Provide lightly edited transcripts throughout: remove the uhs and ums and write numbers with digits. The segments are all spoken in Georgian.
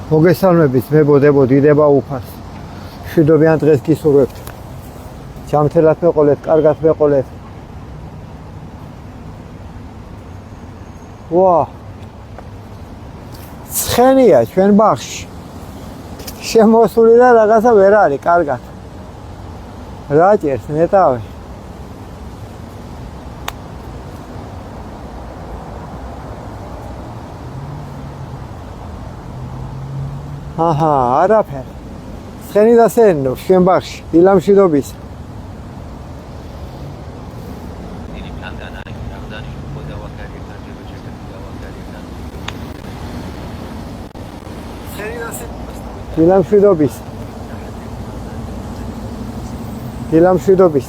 მოგესალმებით, მე ბოდებო დიდება უფარს. მშვიდობიან დღეს გისურვებთ. ჯანმრთელად მეყოლეთ, კარგად მეყოლეთ. ვა! ცხენია ჩვენ ბაღში. შემოსული და რაღაცა ვერ არის კარგად. რა ჭერს ნეტავი? აჰა, არაფერი. ცხენი და სენნობს ჩვენ ბაღში, დილამშვიდობის. დილამშვიდობის. დილამშვიდობის.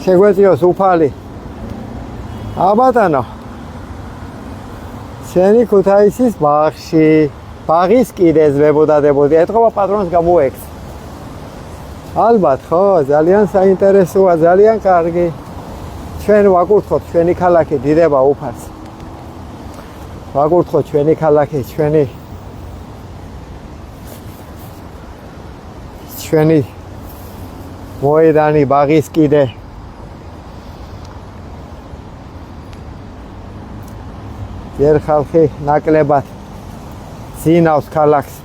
შეგვეციოს უფალი. აბატონო. შენი ქუთაისის ბაღში, ბაღის კიდეს ვებოდადებოდი, ეთქობა პატრონს გამოექს. ალბათ, ხო, ძალიან საინტერესოა, ძალიან კარგი. ჩვენ ვაკურთხოთ ჩვენი ქალაქი დიდება უფარს. ვაკურთხოთ ჩვენი ქალაქი, ჩვენი მოედანი, ბაღის კიდე. ჯერ ხალხი ნაკლებად ძინავს ქალაქს.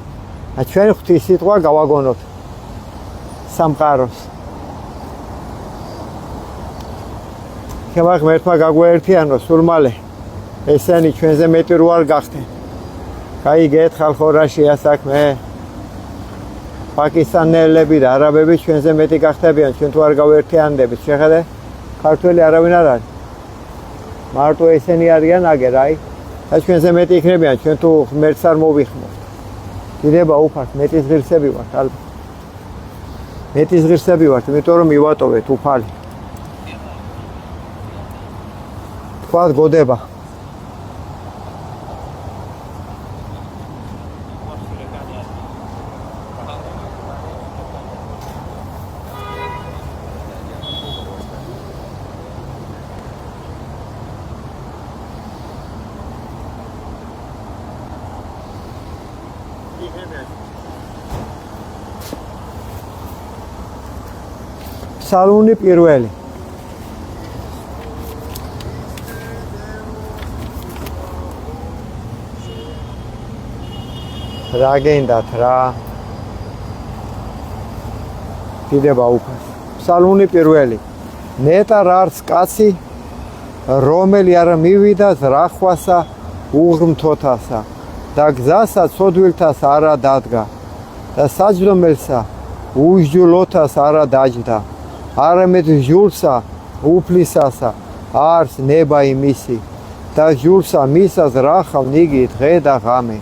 ჩვენ ღვთის სიტყვა გავაგონოთ სამყაროს. ხემარ ღმერთმა გაგვეერთიანო სულ მალე ესენი ჩვენზე მეტი რო არ გახდნენ. კაი გეთხარ ხო რა შეა საქმე? პაკისტანელები და არაბები ჩვენზე მეტი გახდებიან, ჩვენ თუ არ გავეერთიანდებით. შეხედე, ქართველი არავინ არ არის. მარტო ესენი არიან აგერ, აი. და ჩვენზე მეტი იქნებიან, ჩვენ თუ ღმერთს არ მოვიხმოთ. დიდება უფარს, მეტის ღირსები ვართ, ალბათ. მეტის ღირსები ვართ, იმიტომ რომ მივატოვეთ უფალი. თქვათ გოდება. სალონი პირველი. რა გენდათ რა? დიდება უფარს. სალონი პირველი. ნეტარ არც კაცი, რომელი არ მივიდა ზრახვასა უღრმთოთასა და გზასა ცოდვილთას არა დადგა და საჯდომელსა უშჯულოთას არა დაჯდა. არამედ ჟულსა უფლისასა არს ნება იმისი და ჟულსა მისას რახავ ნიგი დღე და ღამე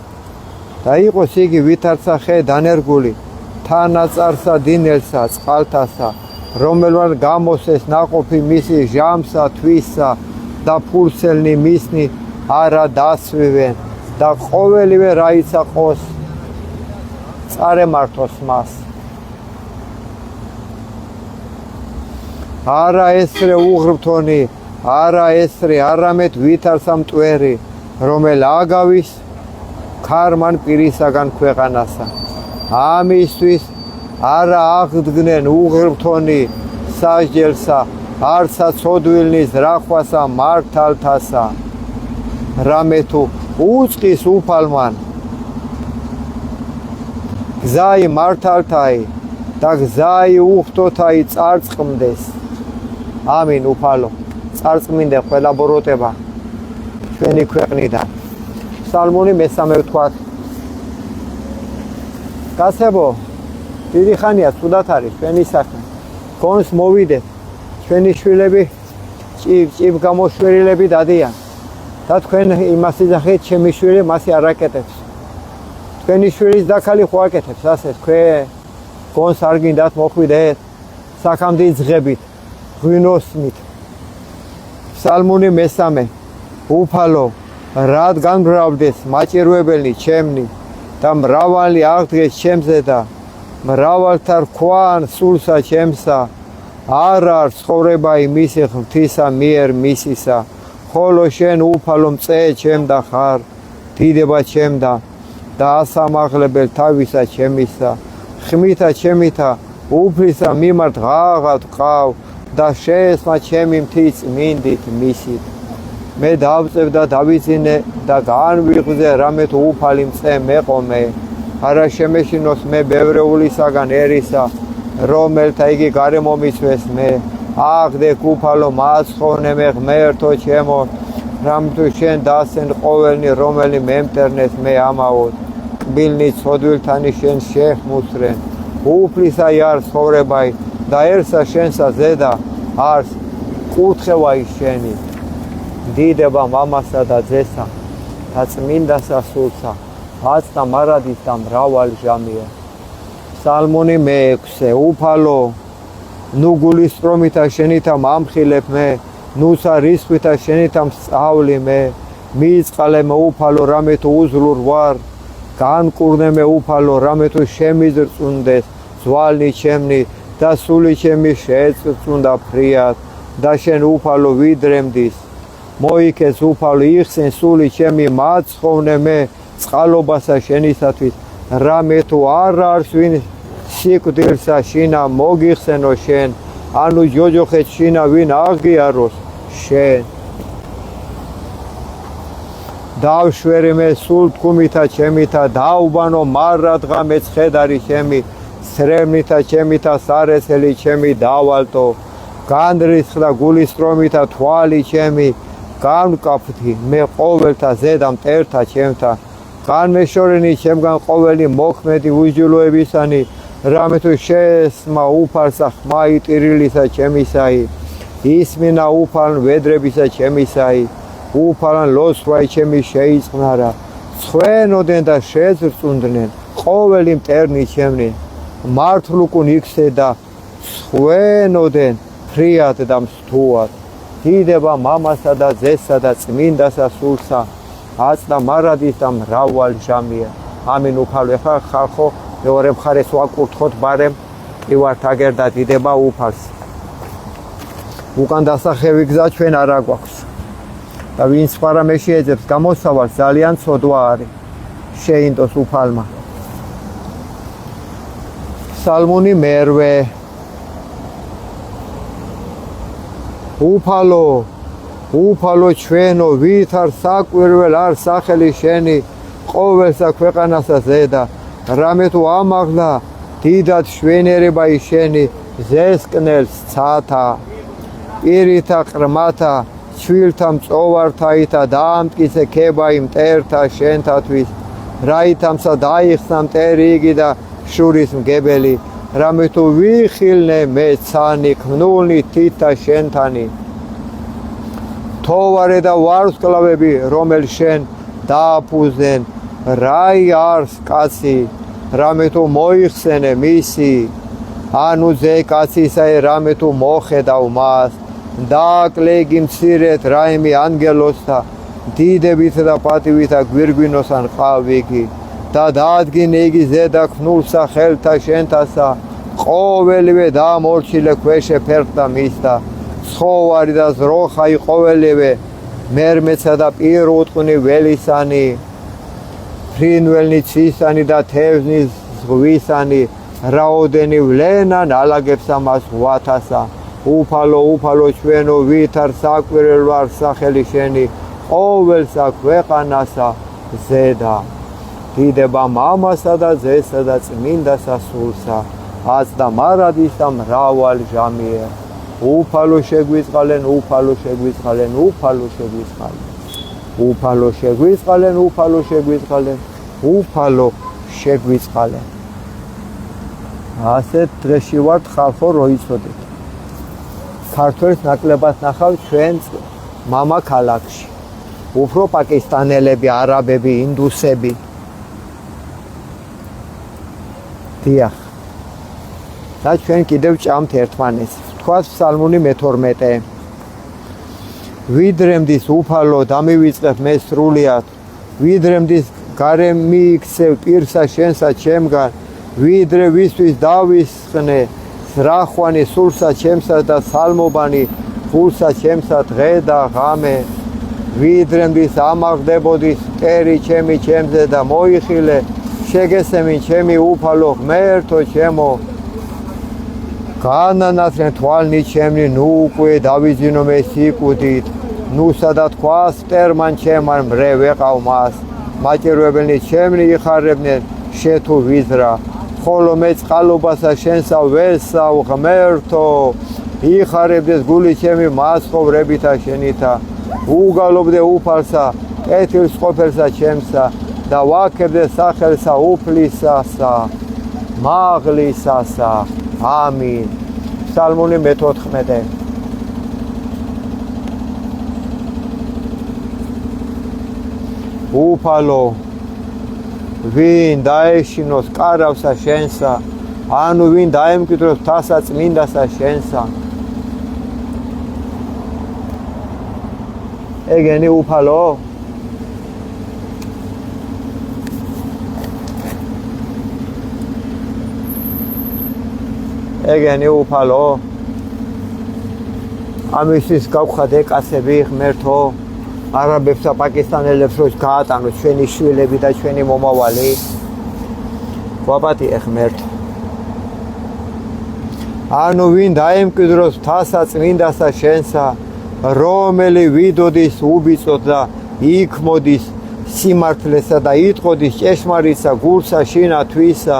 და იყოს იგი ვითარცა ხე დანერგული თანაწარსა დინელსა წყალთასა რომელმან გამოსეს ნაყოფი მისი ჟამსა თვისა და ფულსელნი მისნი არა დასვივენ და ყოველივე რაიცა ყოს წარემართოს მას. არა ესრე უღრმთონი, არა ესრე არამედ ვითარცა მტვერი, რომელ აგავის ქარმან პირისაგან ქვეყანასა. ამისთვის არა აღდგნენ უღრმთონი სასჯელსა, არცა ცოდვილნი ზრახვასა მართალთასა. რამე თუ უწყის უფალმან გზაი მართალთაი და გზაი უხტოთაი წარწყმდეს. ამინ უფალო, წარწმინდე ყველა ბოროტება ჩვენი ქვეყნიდან. სალმონი მესამე ვთქვათ. კაცებო, დიდი ხანია ცუდად არის ჩვენი საქმე. გონს მოვიდეთ, ჩვენი შვილები ჭიბ გამოშვერილები დადიან. და თქვენ იმას იძახეთ, ჩემი შვილი მასი არ აკეთებს. თქვენი შვილის დაქალი ხო აკეთებს, ასე თქვენ გონს არ გინდათ მოხვიდეთ, საქამდე იძღებით. ღვინოსმით. სალმონი მესამე. უფალო, რადგან მრავლდეს მაჭირვებელი ჩემნი და მრავალი აღდგეს ჩემზე და მრავალთა რქვან სულსა ჩემსა, არ არის ცხოვრება იმისი ღვთისა მიერ მისისა, ხოლო შენ უფალო მწე ჩემდა ხარ, დიდება ჩემდა და ასამაღლებელ თავისა ჩემისა, ხმითა ჩემითა უფლისა მიმართ ღაღად ყავ და შეესმა ჩემი მთის მინდით მისით. მე დავწევ და დავიძინე და განვიღზე რამე თუ უფალი მწე მეყომე, არა შემეშინოს მე ბევრეულისაგან ერისა, რომელთა იგი გარემომიცვეს მე, აღდეკ უფალო მაცხოვნე მე ღმერთო ჩემო, რამ თუ შენ დასენ ყოველნი რომელი მემტერნეს მე ამაოდ, კბილნი ცოდვილთანი შენ შეხმუსრენ, უფლისა იარ ცხოვრებაი და ერსა შენსა ზედა არს კუთხევაი შენი. დიდება მამასა და ძესა და წმინდასა სულსა, აცდა მარადის და მრავალ ჟამია. Psalmoni me6. უფალო, ნუ გულისწრომითა შენითა მამხილებ მე, ნუცა რისხვითა შენითა მსწავლი მე, მიიწყალე მე უფალო რამე თუ უზლურ ვარ, განკურნე მე უფალო რამე თუ შემიზრწუნდეს ძვალნი ჩემნი და სული ჩემი შეეწწუნდა ფრიად და შენ უფალო ვიდრემდის. მოიქეს უფალო იხსენ სული ჩემი მაცხოვნე მე წყალობასა შენისათვის, რამე თუ არ არის ვინ სიკვდილსა შინა მოგიხსენო შენ, ანუ ჯოჯოხეთ შინა ვინ აღგიაროს შენ. დავშვერი მე სულ თქუმითა ჩემითა, დავბანო მარადღა მეცხედარი ჩემი, სრემლითა ჩემითა სარესელი ჩემი დავალტო, განდრისხდა გულისწრომითა თვალი ჩემი, განკაფთი მე ყოველთა ზედა მტერთა ჩემთა, განმეშორენი ჩემგან ყოველი მოქმედი უჯილოებისანი, რამე თუ შეესმა უფალსა ხმა იტირილისა ჩემისაი, ისმინა უფალ ვედრებისა ჩემისაი, უფალან ლოცვაი ჩემი შეიწყნარა, ცხვენოდნენ და შეძრწუნდნენ ყოველი მტერნი ჩემნი, მართლუკუნ იქსე და ცხვენოდნენ ფრიად და მსთუად. დიდება მამასა და ძესა და წმინდასა სულსა, აცდა მარადის და მრავალ ჟამია. ამინ უფალო. ეხლა ხალხო მეორე მხარეს ვაკურთხოთ ბარემ ტივართ აგერდა დიდება უფალს. უკან დასახევი გზა ჩვენ არ აგვაქვს. და ვინც პარამე შეეძებს გამოსავალს ძალიან ცოდვა არის. შეინდოს უფალმა. Psalmoni me8. უფალო, უფალო ჩვენო, ვით არ საკვირველ არ სახელი შენი, ყოველსა ქვეყანასა ზედა, რამე თუ ამაღლა დიდად შვენიერებაი შენი, ზესკნელს ცათა, პირითა ყრმათა, ჩვილთა მწოვართაითა დაამტკიცე ქებაი მტერთა შენთათვის, რაითამსა დაიხსნა მტერი იგი და შურის მგებელი, რამე თუ ვიხილნე მე ცანი ქნულნი თითა შენთანი. თოვარე და ვარსკვლავები რომელ შენ დააფუძნენ, რაი არის კაცი, რამე თუ მოიხსენე მისი, ანუ ძე კაცისაი რამე თუ მოხედავ მას, დააკლეგი მცირეთ რაიმი ანგელოსთა, დიდებით და პატივითა გვირგვინოსან ყავიგი, და დაადგინე იგი ზედა ქნულსა ხელთა შენთასა, ყოველივე დამორჩილე ქვეშე ფერხთა მისთა, ცხოვარი და ზროხაი ყოველივე, მერმეცა და პირუტყვნი ველისანი, ფრინველნი ცისანი და თევზნი ზღვისანი, რაოდენი ვლენან ალაგებს ამას ღვათასა. უფალო, უფალო ჩვენო, ვით არ საკვირველ ვარ სახელი შენი, ყოველსა ქვეყანასა ზედა. დიდება მამასა და ძესა და წმინდასა სულსა, აცდა მარადის და მრავალ ჟამია. უფალო შეგვიწყალენ, უფალო შეგვიწყალენ, უფალო შეგვიწყალენ, უფალო შეგვიწყალენ, უფალო შეგვიწყალენ, უფალო შეგვიწყალენ. ასეთ დღეში ვართ ხალხო, როიცოდეთ. ქართველს ნაკლებად ნახავ ჩვენ მამა ქალაქში. უფრო პაკისტანელები, არაბები, ინდუსები. დიახ. და ჩვენ კიდევ ჭამთ ერთმანეთს. თქვათ Psalmoni me12. ვიდრემდის უფალო, დამივიწყებ მე სრულიად, ვიდრემდის გარემ მიიქცევ პირსა შენსა ჩემგან, ვიდრე ვისთვის დავისხნე ზრახვანი სულსა ჩემსა და სალმობანი გულსა ჩემსა დღე და ღამე ვიდრემდის ამაღდებოდის მტერი ჩემი ჩემზე და მოიხილე შეგესემი ჩემი უფალო ღმერთო ჩემო განანათლენ თვალნი ჩემნი ნუ უკვე დავიძინო მე სიკვდით ნუ სადაც ქვას მტერმან ჩემან მრე ვეყავ მას მაჭირვებელნი ჩემნი იხარებდნენ შე თუ ვიზრა ხოლო მე წყალობასა შენსა ვესავ ღმერთო იხარებდეს გული ჩემი მასხოვრებითა შენითა უგალობდე უფალსა კეთილს ყოფილსა ჩემსა და ვაქებდე სახელსა უფლისასა მაღლისასა ამინ ფსალმუნი მე-14 უფალო ვინ დაეშინოს კარავსა შენსა ანუ ვინ დაემკვიდროს მთასა წმინდასა შენსა ეგენი უფალო ეგენი უფალო ამისთვის გავხადე კაცები ღმერთო არაბებსა პაკისტანელებს რომ გაატანოთ ჩვენი შვილები და ჩვენი მომავალი გვაპატიე ღმერთო ანუ ვინ დაემკვიდროს მთასა წმინდასა შენსა რომელი ვიდოდის უბიწოდ და იქ მოდის სიმართლესა და იტყოდის ჭეშმარიტსა გულსა შინა თვისა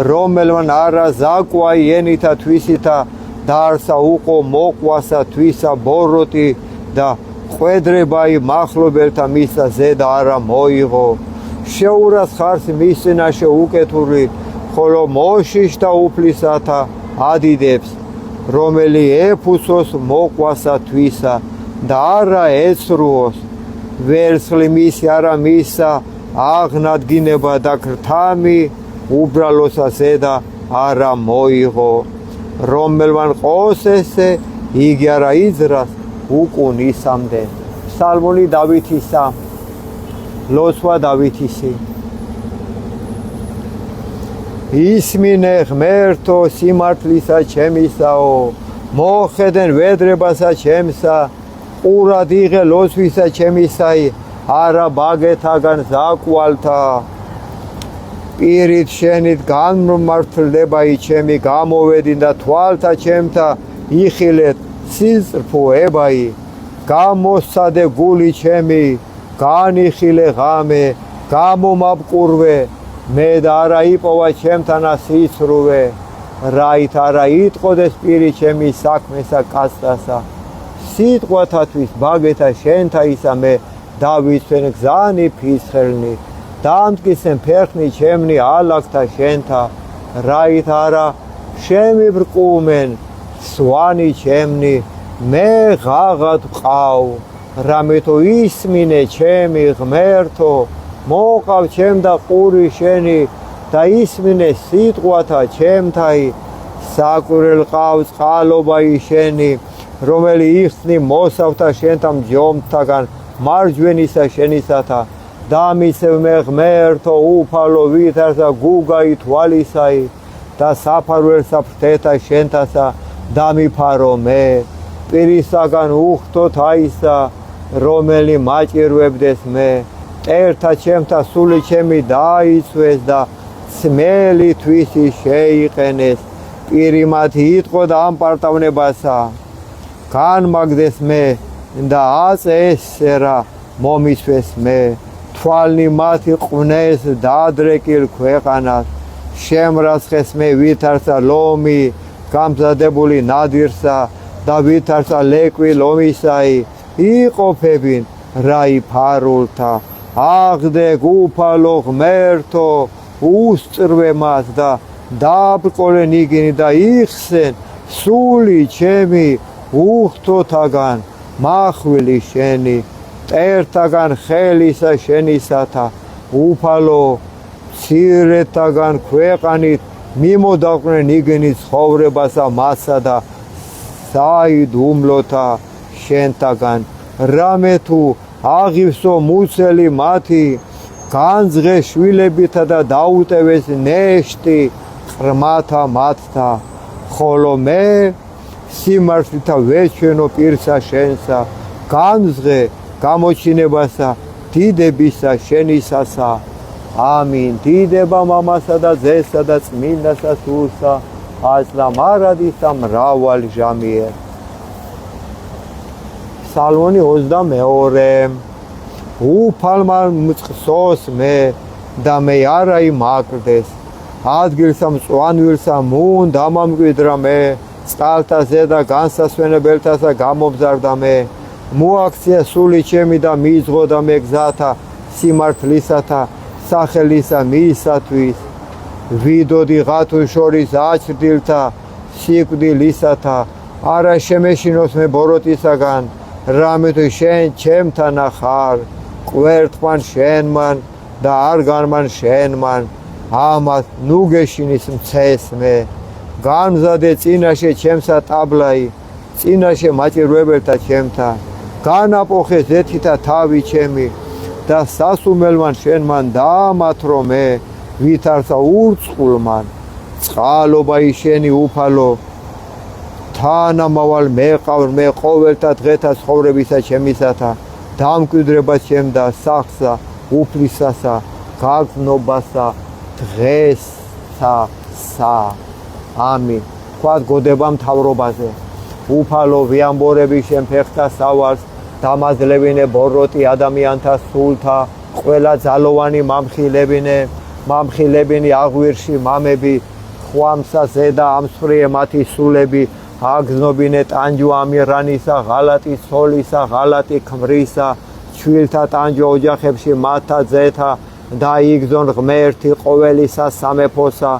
რომელმან არა ზაკვა ენითა თვისითა დაარსა უყო მოყვასა თვისა ბოროტი და ყვედრებაი მახლობელთა მისა ზედა არა მოიღო შეურას ხარს მის წინაშე უკეთური ხოლო მოშიშთა უფლისათა ადიდებს რომელი ეფუსოს მოყვასა თვისა და არა ეცრუოს ვერცხლი მისი არა მისა აღნადგინება და ქრთამი უბრალოსა ზედა არა მოიღო რომელმან ყოს ესე იგი არა იძრას უკუნისამდე ფსალმუნი დავითისა ლოცვა დავითისი ისმინე ღმერთო სიმართლისა ჩემისაო მოხედენ ვედრებასა ჩემსა ყურად იღე ლოცვისა ჩემისაი არა ბაგეთაგან ზაკვალთა პირით შენით განმმართლდებაი ჩემი გამოვედინ და თვალთა ჩემთა იხილეთ სიზრფოებაი გამოსცადე გული ჩემი განიხილე ღამე გამომაბყურვე მე და არა იპოვა ჩემთანა სიცრუვე რაით არა იტყოდეს პირი ჩემი საქმესა კაცთასა სიტყვათათვის ბაგეთა შენთაისა მე დავიცვენ გზანი ფისხელნი დამტკიცენ ფერხნი ჩემნი ალაგთა შენთა რაით არა შემიბრყუმენ სვანი ჩემნი მე ღაღად ვყავ რამეთო ისმინე ჩემი ღმერთო მოყავ ჩემ და ყური შენი და ისმინე სიტყვათა ჩემთაი საკვირელ ყავს წყალობაი შენი რომელი იხსნი მოსავთა შენთა მჯომთაგან მარჯვენისა შენისათა დამისევ მე ღმერთო უფალო ვითარსა გუგაი თვალისაი და საფარველსა ფრთეთა შენთასა დამიფარო მე პირისაგან უხდოთ აისა რომელი მაჭირვებდეს მე ერთა ჩემთა სული ჩემი დაიცვეს და სმელი თვისი შეიყენეს პირი მათი იტყო და ამპარტავნებასა განმაგდეს მე და აწესერა მომისვეს მე თვალნი მათი ყვნეს დადრეკილ ქვეყანას შემრასხეს მე ვითარსა ლომი გამზადებული ნადირსა და ვითარსა ლეკვი ლომისაი იყოფებინ რაი ფარულთა აღდე უფალო ღმერთო უსწრვე მას და დაბრკოლენ იგინი და იხსენ სული ჩემი უხთოთაგან მახვილი შენი მტერთაგან ხელისა შენისათა უფალო მცირეთაგან ქვეყანით მიმოდაყრნენ იგინი ცხოვრებასა მასა და საიდუმლოთა შენთაგან რამე თუ აღივსო მუცელი მათი განძღე შვილებითა და დაუტევეს ნეშტი ყრმათა მათთა ხოლო მე სიმართლეთა ვეჩვენო პირსა შენსა განძღე გამოჩინებასა დიდებისა შენისასა ამინ დიდება მამასა და ძესა და წმინდასა სულსა azi la maradisa mraval jamier Salmoni 22 უფალმა მწყსოს მე და მე არა იმაკლდეს ადგილსა მწვანვილსა მუნ დამამკვიდრა მე წყალთა ზედა განსასვენებელთასა გამობზარდა მე მოაქცია სული ჩემი და მიიზღოდა მე გზათა სიმართლისათა სახელისა მისათვის ვიდოდი ღათუ შორის აჩრდილთა სიკვდილისათა არა შემეშინოს მე ბოროტისაგან რამე თუ შენ ჩემთან ახარ კვერთხმან შენმან და არ განმან შენმან ამას ნუ გეშინის მცეს მე განზადე წინაშე ჩემსა ტაბლაი წინაშე მაჭირვებელთა ჩემთან განაპოხე ზეთითა თავი ჩემი და სასუმელმან შენმან დაამათრო მე ვითარცა ურწყულმან წყალობა შენი უფალო თანამავალ მეყავ მე ყოველთა დღეთა ცხოვრებისა ჩემისათა დამკვიდრება ჩემ და სახსა უფლისასა გაგზნობასა დღესასა ამინ თქვათ გოდება მთავრობაზე უფალო ვიამბორები შენ ფეხთა სავალს დამაძლებინე ბოროტი ადამიანთა სულთა ყველა ძალოვანი მამხილებინე აღვირში მამები ხვამსა ზედა ამსხვრიე მათი სულები აგზნობინე ტანჯვა ამირანისა ღალატი ცოლისა ღალატი ქმრისა ჩვილთა ტანჯვა ოჯახებში მათთა ძეთა და იგზონ ღმერთი ყოველისა სამეფოსა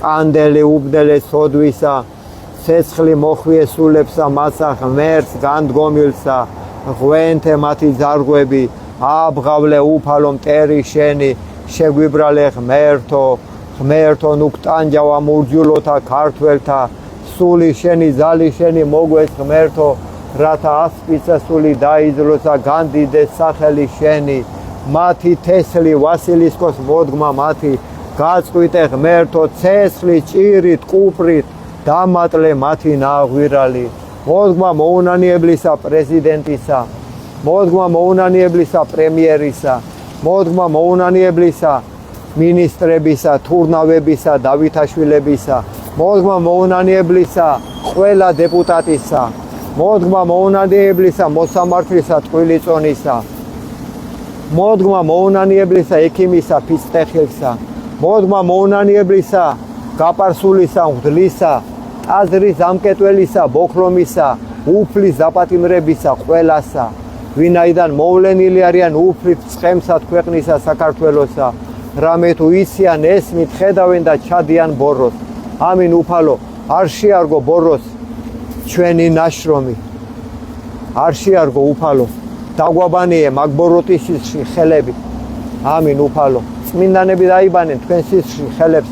კანდელი უბდელე სოდვისა ცეცხლი მოხვიე სულებსა მასა ღმერთს განდგომილსა ღვენთე მათი ზარგვები აბღავლე უფალო მტერი შენი შეგვიბრალე ღმერთო ნუქტანჯავა მურჯულოთა ქართველთა სული შენი ზალი შენი მოგვეს ღმერთო რათა ასპიცა სული დაიძლოსა განდიდეს სახელი შენი მათი თესლი ვასილისკოს მოდგმა მათი გაწყვიტე ღმერთო ცესხლი ჭირით კუპრით დამატლე მათი ნაღვირალი მოდგმა მოუნანიებლისა პრეზიდენტისა მოდგმა მოუნანიებლისა პრემიერისა მოდგმა მოუნანიებლისა მინისტრებისა თურნავებისა დავითაშვილებისა მოდგმა მოუნანიებლისა ყველა დეპუტატისა მოდგმა მოუნანიებლისა მოსამართლისა ტყვილიწონისა მოდგმა მოუნანიებლისა ექიმისა ფიცტეხილსა მოდგმა მოუნანიებლისა გაპარსულისა მღვდლისა ტაძრის ამკეტველისა ბოქრომისა უფლის დაპატიმრებისა ყველასა ვინაიდან მოვლენილი არიან უფლით ცხემსად ქვეყნისა საქართველოსა რამე თუ იციან ესმით ხედავენ და ჩადიან ბოროს ამინ უფალო არ შეარგო ბოროს ჩვენი ნაშრომი არ შეარგო უფალო დაგვაბანიე მაგ ბოროტის სისხლში ხელები ამინ უფალო წმინდანები დაიბანენ თქვენ სისხლში ხელებს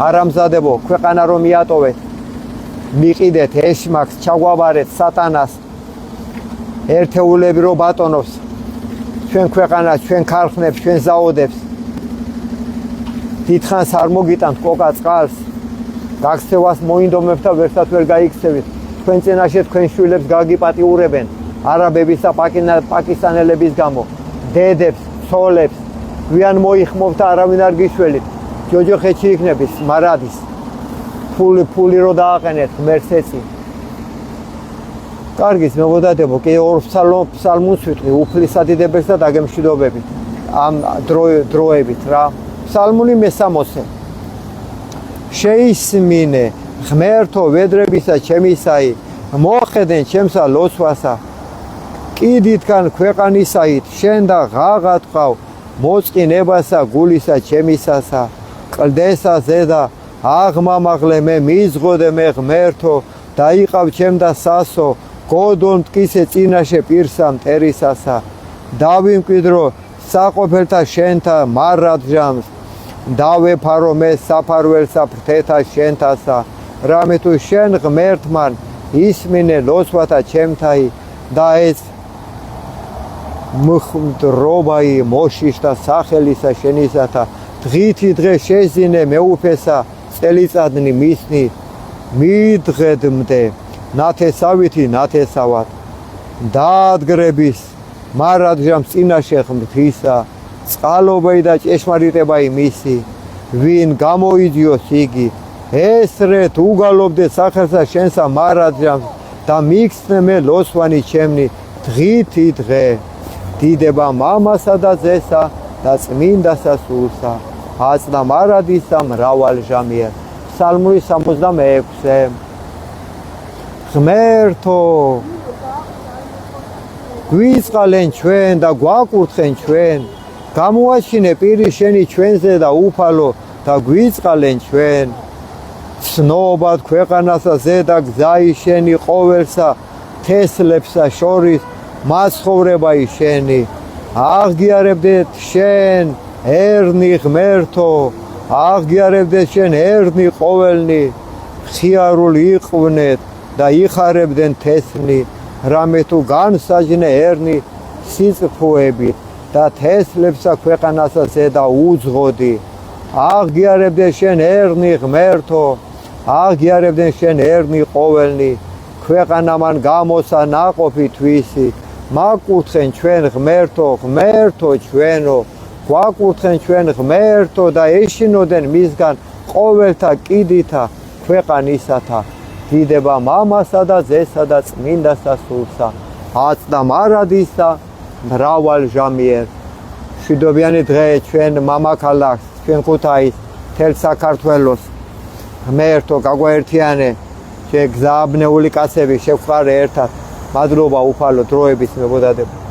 არამზადებო ქვეყანა რომ მიატოვეთ მიყიდეთ ეშმაკს ჩაგვაბარეთ სატანას ერთეულები რო ბატონობს ჩვენ ქვეყანას ჩვენ ქარხნებს ჩვენ ზაოდებს დიდხანს არ მოგიტანთ კოკა წყალს გაქცევას მოინდომებთ და ვერსად ვერ გაიქცევით თქვენ წინაშე თქვენ შვილებს გაგიპატიურებენ არაბების და პაკისტანელების გამო დედებს ცოლებს ვიან მოიხმობთ და არავინ არ გიშველით ჯოჯოხეთში იქნების მარადის ფული რო დააყენეთ ღმერთსეცი კარგის მეგობარებო კი ორ ფსალმუნს ვიტყვი უფლისადიდებელს და დაგემშვიდობებით ამ დროებით რა ფსალმუნი მე-60 შეისმინე ღმერთო ვედრებისა ჩემისაი მოხედენ ჩემსა ლოცვასა კიდითგან ქვეყანისაით შენ და ღაღა თქვავ მოწყინებასა გულისა ჩემისასა კლდესა ზედა აღმამაღლე მე მიზღოდე მე ღმერთო დაიყავ ჩემ და სასო გოდონ მტკიცე წინაშე პირსა მტერისასა დავიმკვიდრო საყოფელთა შენთა მარადჟამს დავეფარო მე საფარველსა ფრთეთა შენთასა რამე თუ შენ ღმერთმან ისმინე ლოცვათა ჩემთაი და ეს მხმდრობაი მოშიშთა სახელისა შენისათა დღითი დღე შეზინე მეუფესა წელიწადნი მისნი მიდღედმდე ნათესავითი ნათესავად დაადგრების მარადჟამს წინაშე ღმრთისა წყალობაი და ჭეშმარიტება იმისი ვინ გამოიძიოს იგი ესრეთ უგალობდე სახელსა შენსა მარადჟამს და მიქცნე მე ლოსვანი ჩემნი დღითი დღე დიდება მამასა და ძესა და წმინდასა სულსა აწდა მარადისა მრავალჟამიერ ფსალმური 66-ე ღმერთო გვიწყალენ ჩვენ და გვაკურთხენ ჩვენ გამოაჩინე პირი შენი ჩვენზე და უფალო და გვიწყალენ ჩვენ ცნობად ქვეყანასა ზედა გზაი შენი ყოველსა თესლებსა შორის მაცხოვრებაი შენი აღგიარებდეთ შენ ერნი ღმერთო აღგიარებდეთ შენ ერნი ყოველნი ხიარული იყვნენ და იხარებდნენ თესნი რამე თუ განსაჯნე ერნი სიწფოებით და თესლებსა ქვეყანასა ზედა უძღოდი აღგიარებდეთ შენ ერნი ღმერთო აღგიარებდნენ შენ ერნი ყოველნი ქვეყანა მან გამოსა ნაყოფი თვისი მაკურთხენ ჩვენ ღმერთო ღმერთო ჩვენო გვაკურთხენ ჩვენ ღმერთო და ეშინოდენ მისგან ყოველთა კიდითა ქვეყანისათა დიდება მამასა და ძესა და წმინდასა სულსა აწდა მარადისა მრავალჟამიერ მშვიდობიანი დღე ჩვენ მამაქალაქს ჩვენ ქუთაისს მთელ საქართველოს ღმერთო გაგვაერთიანე შეგზაბნეული კაცები შევხარე ერთად მადლობა უფალო დროების მებოდადებ